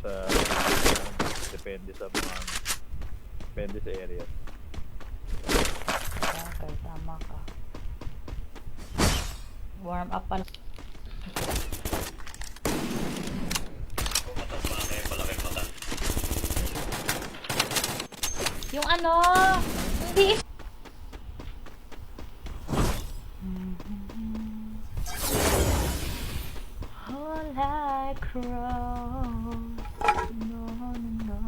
sa depende sa mga depende sa area. Okay, tama ka. Warm up pala. Yung ano, hindi. All I cross, no, no.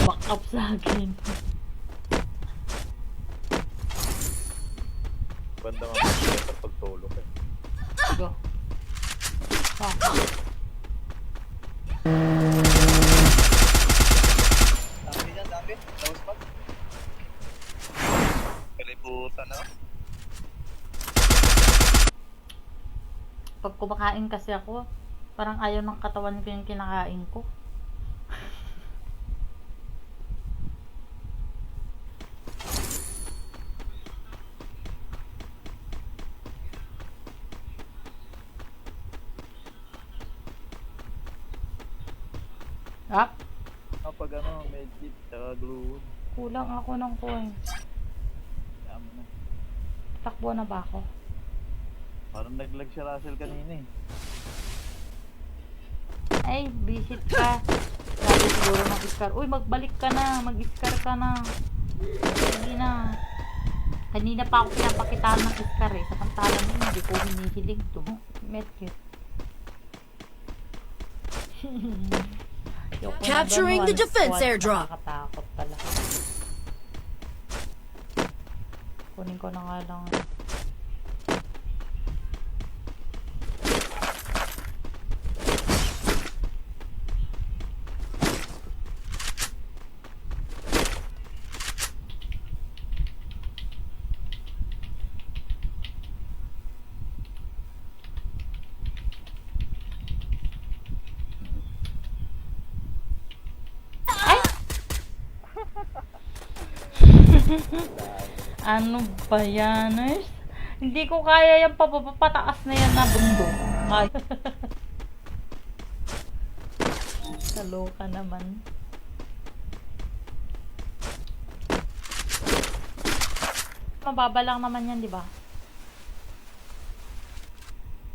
Back up sa akin. Banda nga mag pag solo ka. Go. Back. Dami dyan, dami. Tapos pa. Kalibutan na. Pag kumakain kasi ako, parang ayaw ng katawan ko yung kinakain ko. Ah, Kapag ano, medkit, tsaka glue. kulang ako ng coins. Tama na. Takbo na ba ako? Parang naglag si Russell kanina eh. Ay, visit ka. Sabi siguro mag-scar. Uy, magbalik ka na. Mag-scar ka na. Sige na. Kanina pa ako pinapakitaan ng scar eh. Sa pantalan mo, hindi ko hinihilig to. Medkit. Capturing the defense airdrop. Nakakatakot pala. Kunin ko na nga lang. Ano ba yan? Hindi ko kaya yung papataas na yan na bundok. Ay. Kaloka naman. Mababa lang naman yan, di ba?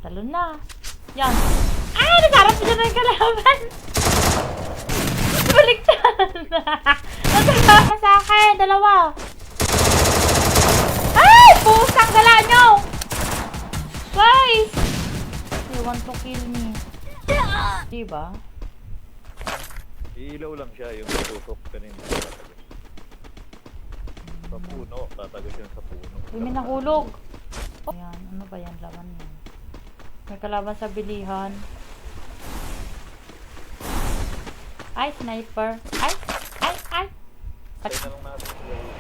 Talon na. Yan. Ay! Nagharap siya na yung kalaban! Baligtad! Nagharap sa akin! Dalawa! Ay! Pusang gala nyo! Guys! They want to kill me. Diba? Ilaw lang siya, yung tutok kanina. Sa puno, tatagos yan sa puno. Uy, may nahulog. Ayan, ano ba yan? Laban yan. May kalaban sa bilihan. Ay, sniper. Ay! Ay! Ay! Tayo na lang natin.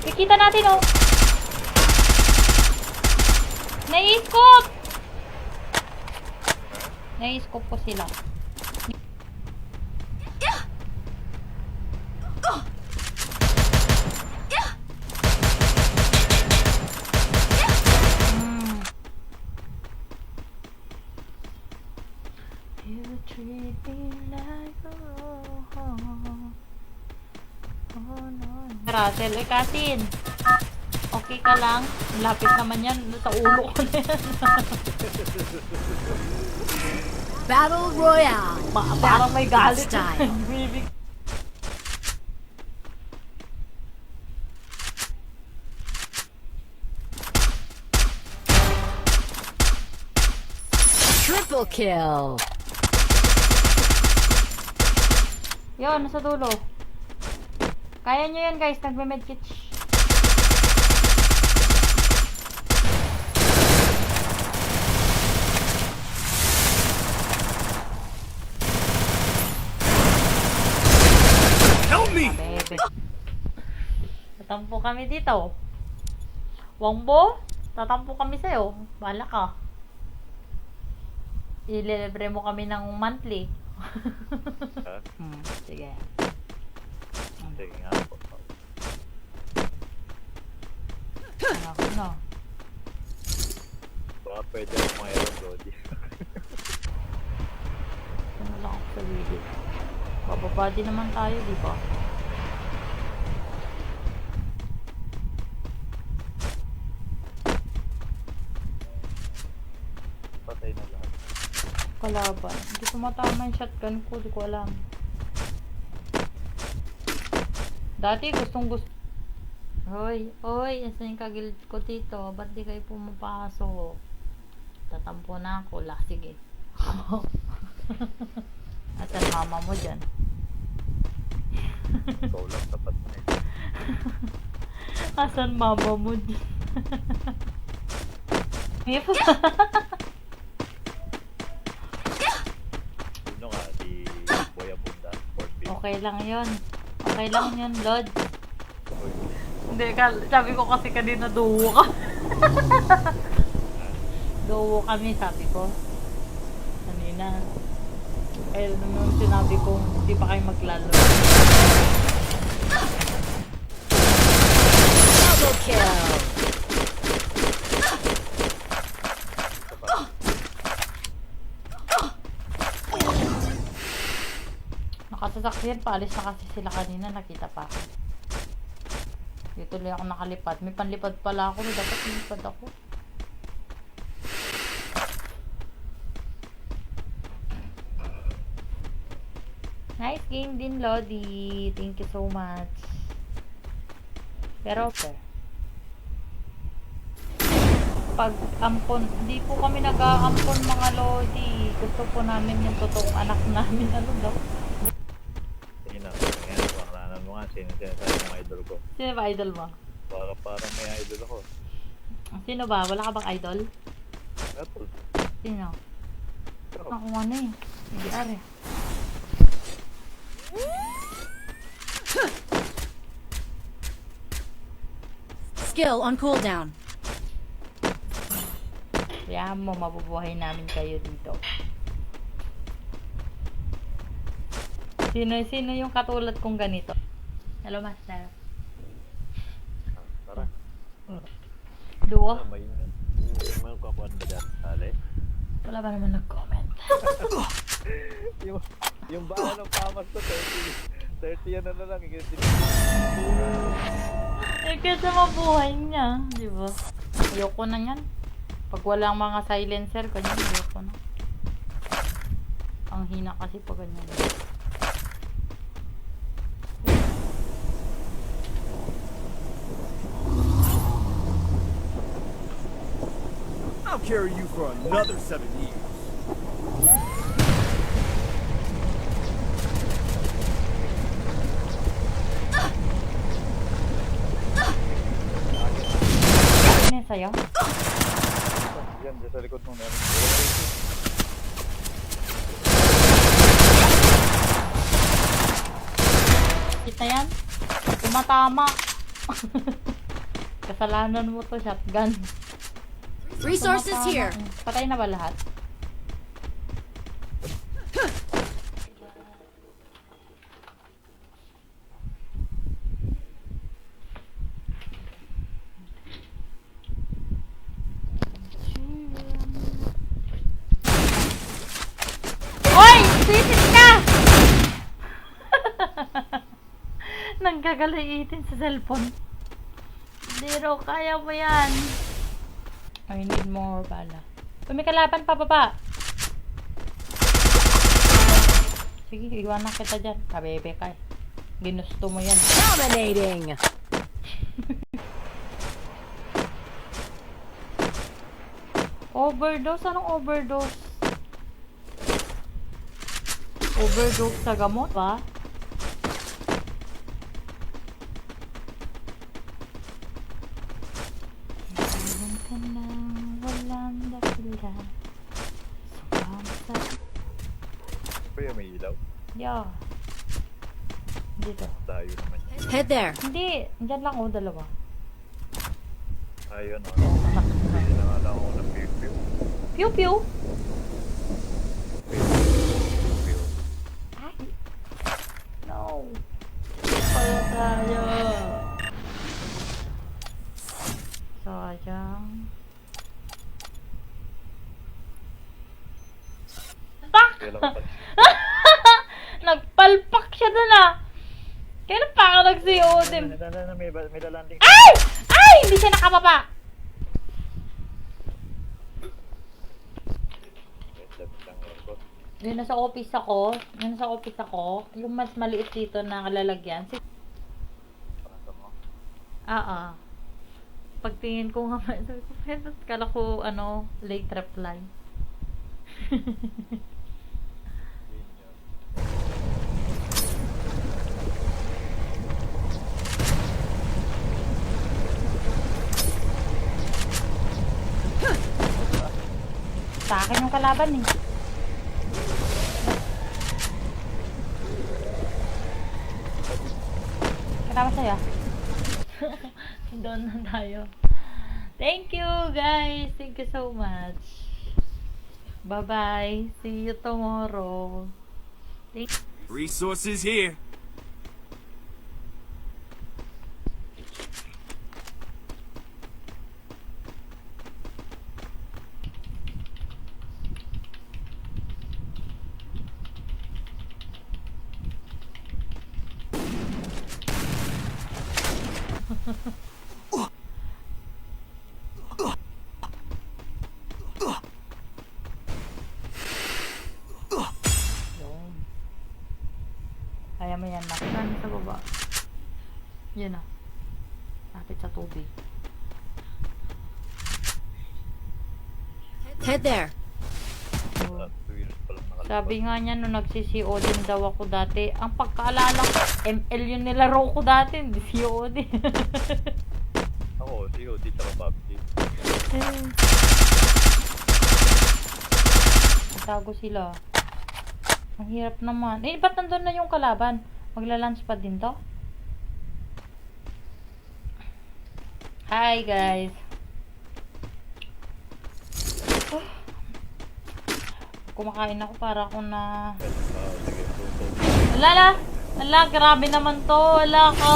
Kikita natin, oh! Nai-scope! Nai-scope ko sila. You treat me like a Russell, Kasin. Okay ka lang? Lapit naman yan. Sa ulo ko na yan. Battle Royale. Parang may galit. Style. Bibig. Triple kill. Yun, nasa dulo. Kaya nyo yan, guys. Nagme-medkit. Help me! Bebe. Tatampo kami dito. Wangbo, tatampo kami sa'yo. Bahala ka. Ililibre mo kami ng monthly. Ha? Sige. Sige nga po. Baka pwede ako mayroon, Brody. Ano lang ako sa video. Bababa din naman tayo, di ba? Patay na lahat. Kalaban. Hindi ko matama yung shotgun ko. Di ko alam. Dati gustong gusto. Hoy, hoy. Asan yung kagilid ko dito? Ba't di kayo pumapasok? Tatampo na ako. Sige. Asan mama mo dyan? Ikaw lang, tapat na eh. Asan mama mo dyan? Sino nga, di Boy Abunda, Fort Beef. Okay lang yun. Okay lang yun, Lord. Hindi, sabi ko kasi kanina duwo ka. Duwo kami, sabi ko. Kanina. Kaya naman sinabi ko, hindi pa kayo maglalo. Double kill. Nakasasakyan, paalis na kasi sila kanina, nakita pa ako. Dito tuloy ako nakalipad. May panlipad pala ako, dapat nilipad ako. Nice game din, Lodi. Thank you so much. Pero, sir, pag ampon, hindi po kami nag-aampon mga Lodi. Gusto po namin yung totoong anak namin. Ano daw? Sige na, ngayon, pangalanan mo nga, sino-sino yung idol ko. Sino ba idol mo? Parang may idol ako. Sino ba? Wala ka bang idol? Apple. Sino? Ako ano eh. Hindi are. Skill on cooldown. Kaya mo, mabubuhay namin kayo dito. Sino yung katulad kong ganito? Hello, Master. Tara. Duo? May kakuan ba dyan? Sali? Wala ba naman nag-comment? yung bala ng pamas to, 30 yan na lang. Eh, kasi mabuhay niya. Di ba? Ayoko na yan. Pag walang mga silencer, ganyan, ayoko na. Ang hina kasi pag ganyan. I'll carry you for another 7 years. Ano yan sa'yo? Yan, dyan sa likod mong meron. Kita yan? Tumatama. Kasalanan mo to, shotgun. Resources Tumatama. here. Patay na ba lahat? Hoy! Sisit ka! Nanggagaliitin sa cellphone. Zero, kaya mo yan. I need more bala. May kalaban pa baba. Sige, iwanan kita dyan. Kabebe ka eh. Ginusto mo yan. Dominating. Overdose? Anong overdose? Overdose sa gamot ba? Meron ka na walang dakilan. Sumama sa... Kuya, may ilaw. Yeah. Dito. Tayo naman yan. Head there. Hindi. Diyan lang o dalawa. Ayun, Hindi na nga lang ako ng pew-pew. Pew pew! Pew-pew. Ay! No! Kaya tayo! Sayang. lang pa. Nagpalpak siya dun ah. Kailan pa ako nag-COD? May lalanding. Ay! Ay! Hindi siya nakababa. Yun nasa office ako. Yung mas maliit dito na kalalagyan. Pagtingin ko nga, sabi ko, pero kala ko, late reply. Sa akin yung kalaban eh. Kalaban sa'yo. Doon na tayo. Thank you guys. Thank you so much. Bye-bye. See you tomorrow. Resources here. Yun. Kaya mo yan, Max. Saan sa baba? Yun ah. Lapit sa tubig. Head there. Sabi nga niya nung nagsi-COD daw ako dati, ang pagkaalala ko, ML yung nilaro ko dati, hindi COD. Ako, COD tsaka PUBG. Tago sila. Ang hirap naman. Eh, ba't nandun na yung kalaban? Magla-lunch pa din to? Hi, guys. Kumakain ako para ako na... Wala, grabe naman to. Wala ka.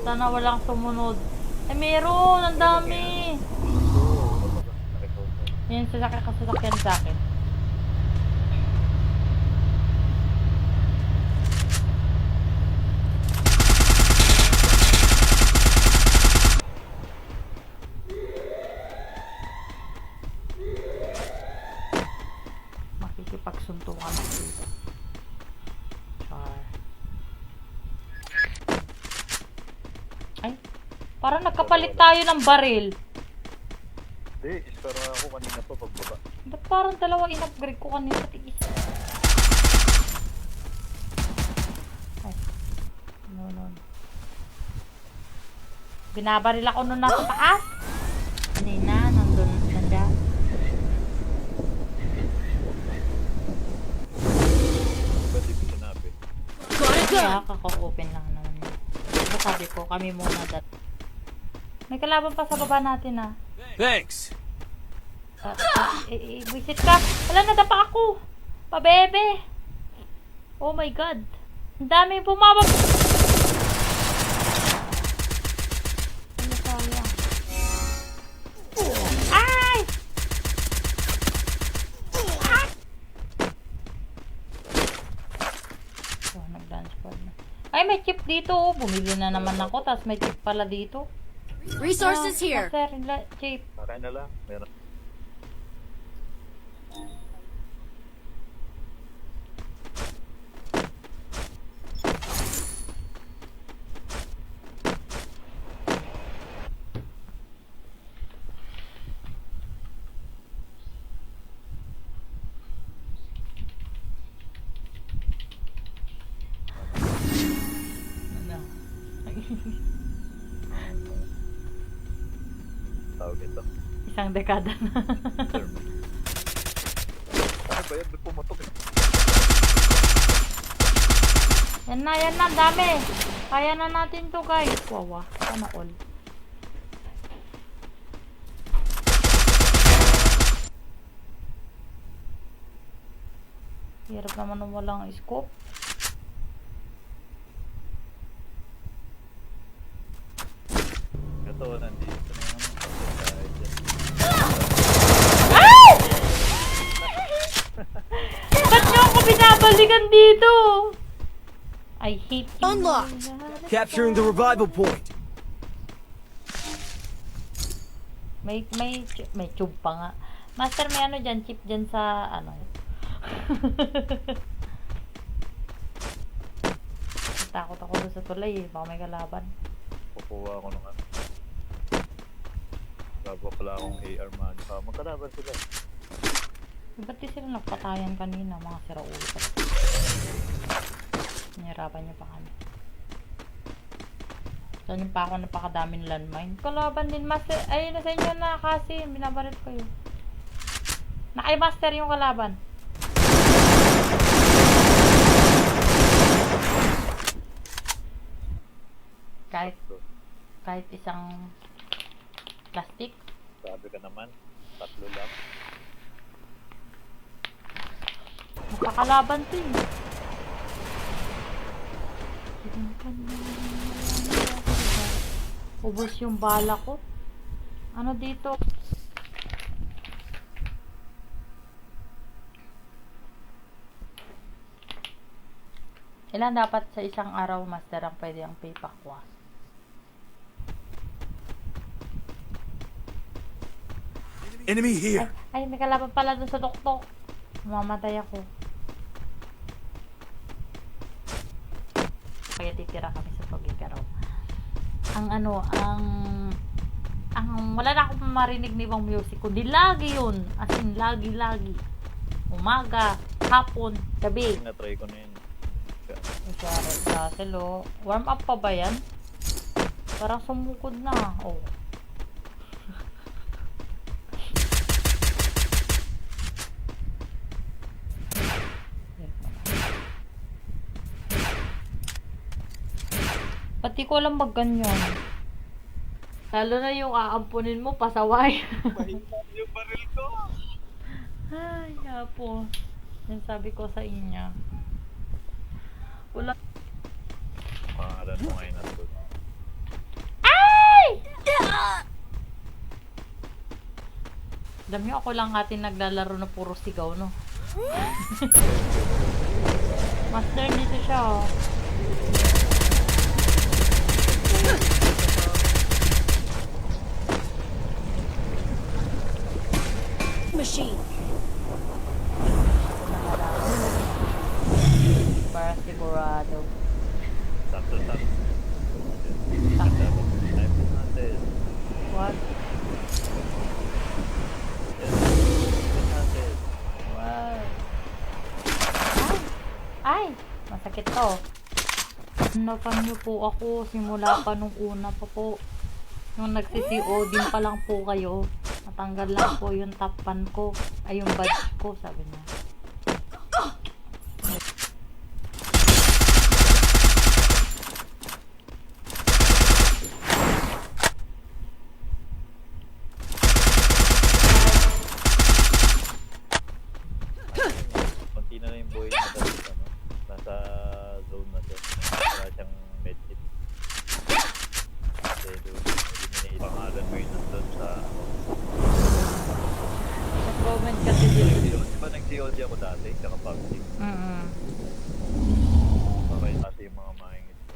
Sana walang sumunod. Eh, meron. Ang dami. Yan, sasakyan sa akin. Makikipagsuntukan ako dito. Char. Ay, parang nagkapalit tayo ng baril. Hindi, ispara ako kanina pa pagbaba. Ba't parang dalawa in-upgrade ko kanina sa tigis? Ay. No. Binabaril ako nun nasa taas. Hindi na, nandun. Nandiyan. Ba't di ko sinabi? Kaya kako-open lang naman. Diba sabi ko, kami muna dat. May kalaban pa sa baba natin ah. Thanks. Visit ka. Wala, nadapa ako. Pabebe. Oh my God. Ang dami bumabag. Ano sayang? Ay! So, nag-dance pad na. Ay, may chip dito. Oh. Bumili na naman ako. Tapos may chip pala dito. Resources here. Sir, chip. Kakain na lang. Meron. Tawag ito. Isang dekada na. Term. Ano ba yan? Ba't pumatok eh? Yan na, ang dami. Kaya na natin to guys. Wawa, sana all. Hirap naman nung walang scope. Ito, nandito na yung pagkain dyan. Ay! dito? I hate you. Unlocked. Capturing the revival point. May tube pa nga. Master, may ano dyan, chip dyan sa, ano. Takot ako doon sa tulay eh. Baka may kalaban. Kukuha ako ng ano. Bago pala akong AR man. Magkalaban sila. Ba't di sila nagpatayan kanina? Mga siraulo pa. Nahirapan niyo pa kami. Saan pa ako napakadaming landmine? Kalaban din, master. Ayun na sa inyo na kasi. Binabarit ko yun. Naka-master yung kalaban. Kahit isang plastic. Sabi ka naman. 3 lang. Nakakalaban to eh. Ubos yung bala ko. Ano dito? Ilan dapat sa isang araw, master, ang pwede ang pay pakwa? Enemy here. Ay, may kalaban pala doon sa tuktok. Mamatay ako. Kaya titira kami sa Togigaraw. Wala na akong marinig na ibang music. Kundi lagi yun. As in, lagi. Umaga, hapon, gabi. Na-try ko na yun. Selo. Warm up pa ba yan? Parang sumukod na. Oh. Pati ko alam magganyan. Lalo na yung aampunin mo, pasaway. Mahintay yung baril ko. Ay, po. Yan sabi ko sa inyo. Wala. Pangalan mo ngayon na to. Ay! Alam nyo, ako lang atin naglalaro na puro sigaw, no? Master, dito siya, oh. Machine. Para sigurado. Sakto. Sakto. Type natin. What? Natin. Wow. Ay! Masakit to. Nakan niyo po ako simula pa nung una pa po. Nung nagsi-COD pa lang po kayo. Natanggal lang po yung top 1 ko. Ay, yung badge ko, sabi niya. Konti na lang yung boy na dahil ano, nasa zone na siya. Wala siyang medkit. Kasi doon, eliminate. Pangalan mo yun nandun sa Nag-comment kasi din. Diba nag-COD ako dati, tsaka PUBG. Okay, kasi yung mga mahingit ko.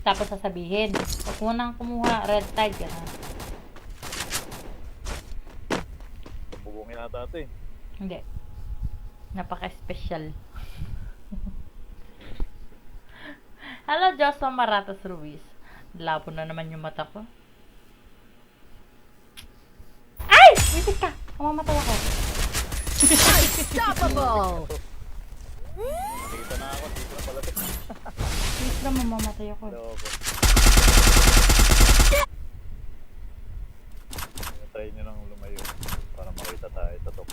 Tapos sasabihin, huwag mo nang kumuha, red tag, gano'n. Pabubungin ata ito eh. Hindi. Napaka-special. Hello, Joshua Maratas Ruiz. Labo na naman yung mata ko. Ay! Wisit ka! Mamamatay ako. Unstoppable. Nakikita na ako, dito na pala ito. Please lang, mamamatay ako. Loko. Try nyo nang lumayo para makita tayo sa top.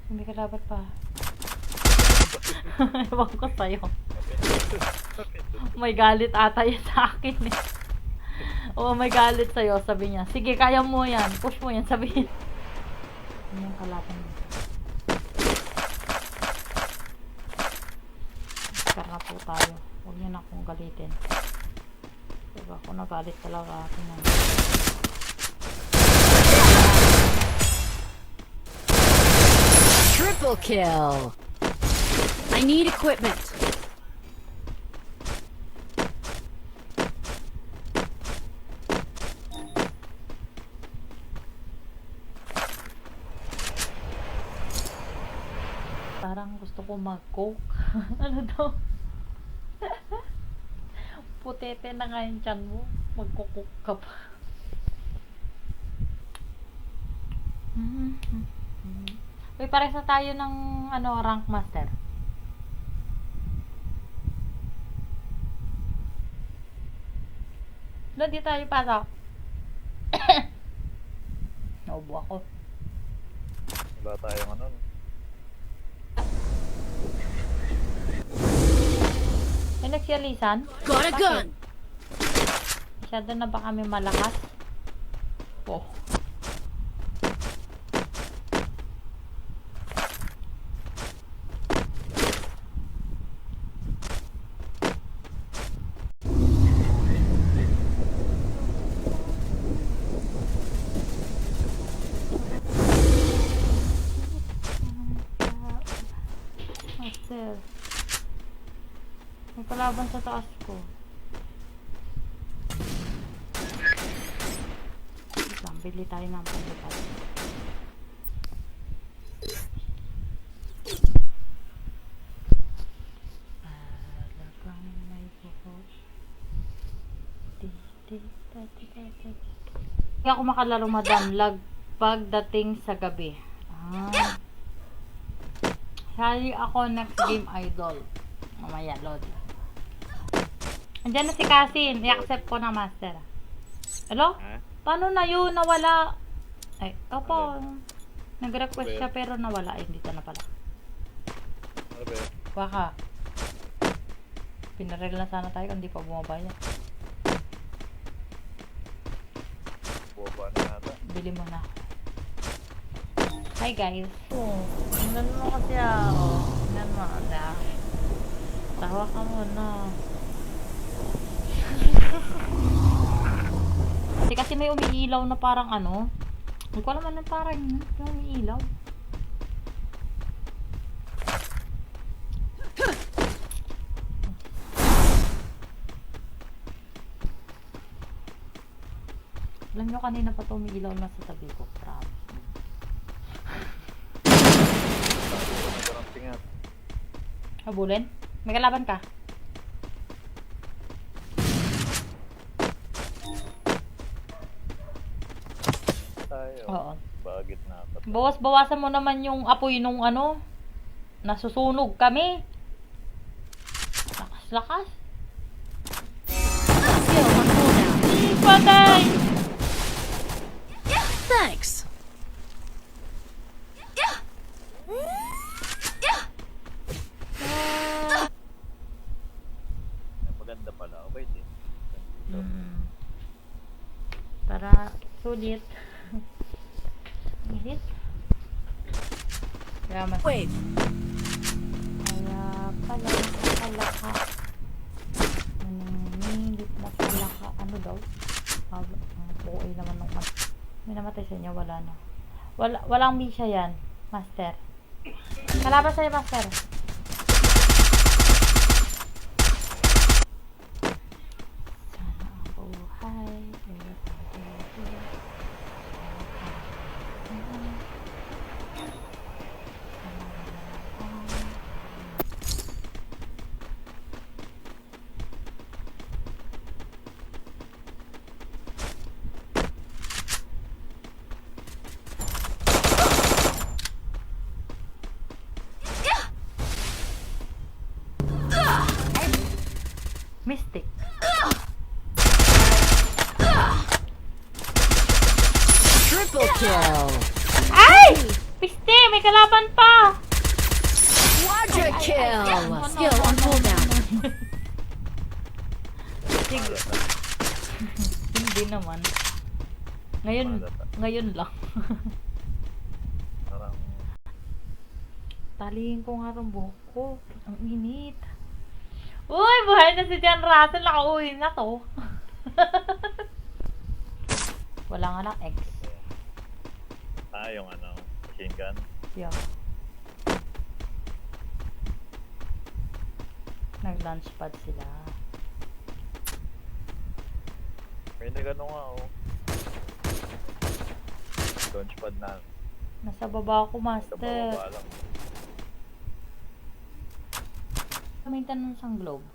Hindi ka dapat pa. Ewan ko sa'yo. May galit ata yan sa akin eh. Oo, may galit sa'yo, sabi niya. Sige, kaya mo yan. Push mo yan, sabi niya. Ano yung kalaban niya? Iskar na po tayo. Huwag niyo na akong galitin. Diba, ako nagalit talaga akin yan. Triple kill. need equipment. Parang gusto ko mag-coke. Ano daw? Putete na nga yung tiyan mo. Magkukook ka pa. Uy, pares na tayo ng rank master. Doon di tayo pasok. Naubo ako. Wala tayong ano. May nagsiyalisan? Got a gun. Masyado na ba kami malakas? Oh. Master. May kalaban sa taas ko. Wait lang, bili tayo ng panglupat. Talagang may buhos. Hindi ako makalaro, madam. Lag pagdating sa gabi. Sali ako next game, idol. Mamaya, Lodi. Andiyan na si Cassin. I-accept ko na, master. Hello? Ha? Paano na yun? Nawala. Ay, opo. Nag-request siya pero nawala. Ay, dito na pala. Ano ba yun? Baka. Pinarel na sana tayo kung di pa bumabaya. Buwaba na nata. Bili mo na. Hi, guys. Tingnan mo kasi ako. Tingnan mo. Tawa ka muna. Kasi may umiilaw na parang ano. Hindi ko alam ano parang yung umiilaw. Alam nyo kanina pa ito umiilaw na sa tabi ko. Promise. Parang tingat. Habulin? May kalaban ka? Tayo. Oo. Bagit na. Bawas-bawasan mo naman yung apoy nung nasusunog kami. Lakas-lakas. Skill on cooldown. Patay! Thanks. Maganda pala. Okay din. Para sulit. Sulit. Kaya mas... Wait. Kaya pala nakalaka. Nangingilit na kalaka. Ano daw? Okay naman nung may namatay sa inyo. Wala na. Walang misya yan. Master. Kalaban sa'yo, master. Sana ang buhay. Mystic. Triple kill. Ay! Piste! May kalaban pa! Quadra kill. Skill on cooldown. Sige. Hindi naman. Ngayon lang. Parang Talihin ko nga itong buhok ko. Ang init. Uy! Buhay na si John Russell. Nakauwi na to. Wala nga lang X. yung machine gun. Yeah. Nag-launch pad sila. May nagano nga oh. Launchpad na. Nasa baba ako, Sa master. bababa lang. May tanong sang globe.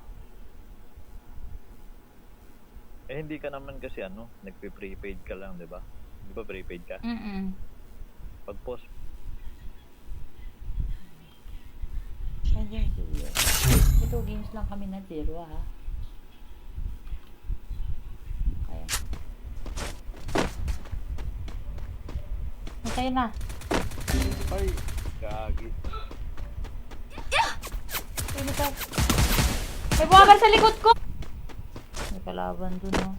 Eh hindi ka naman kasi ano, nagpe-prepaid ka lang, 'di ba? Di ba prepaid ka? Pag post Ayun, zero. Ito, games lang kami na zero, ha. Kaya. Masaya na. ay, gagi. Sino ka? May buwabar sa likod ko! May kalaban dun, oh.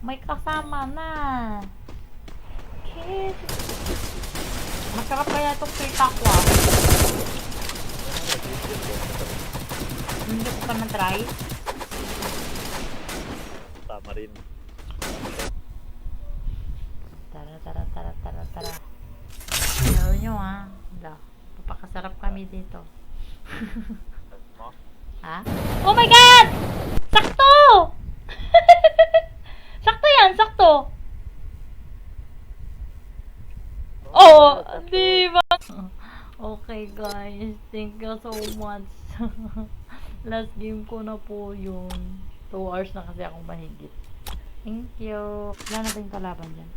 May kasama na. Kid. Masarap kaya itong kita ko, ah. Hindi ko pa na-try. Tama rin. Tara. Ayaw nyo, ha. Wala. Papakasarap kami dito. Mo? Ha? Oh my God! Sakto! Sakto yan, sakto. Oh, di ba? Okay guys, thank you so much. Last game ko na po yun. 2 hours na kasi akong mahigit. Thank you. Wala na tayong kalaban dyan.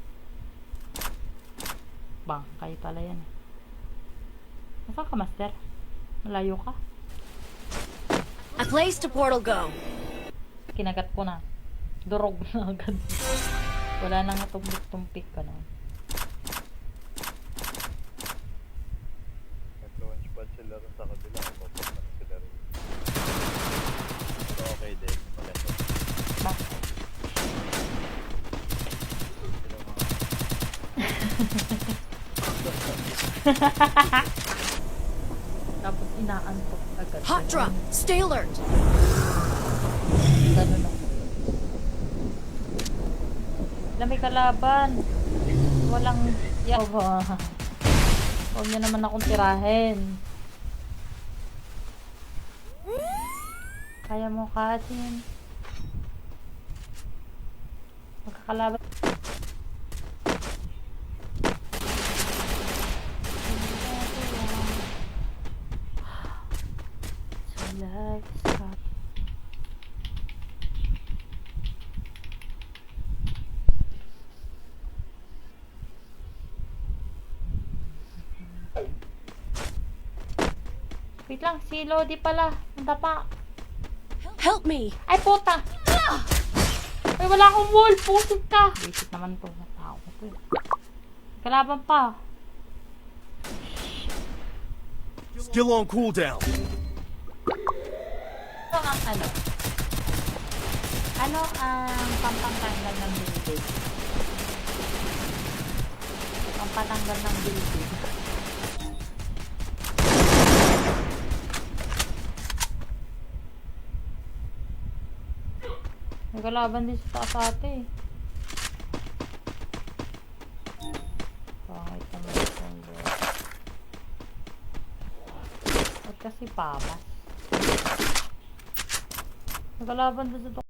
Bang, kayo pala yan. Nasaan ka, master? Malayo ka? I placed a portal go. Kinagat ko na. Durog na agad. Wala nang tumpik ka na. Nag-launchpad sila rin sa kabila. Papunta na sila rin. So, okay din. Maganda. Bakit? Sila mga... Tapos inaantok agad. Hot drop. Stay alert. Ganun ako. Wala, may kalaban. Walang yawa. Huwag niya naman akong tirahin. Kaya mo, Katin. Magkakalaban. Like, stop. Wait lang, si Lodi pala. Ang tapa. Help me. Ay, puta! Ay, wala akong wall. Pusit ka. Basic naman to. Tao ko to. Kalaban pa. Still on cooldown. Ito ang ano? Ano ang pampatanggal ng building? Pampatanggal ng building. May kalaban din sa taas ate. Pangit naman ito. At kasi pamas. Nagkalaban doon sa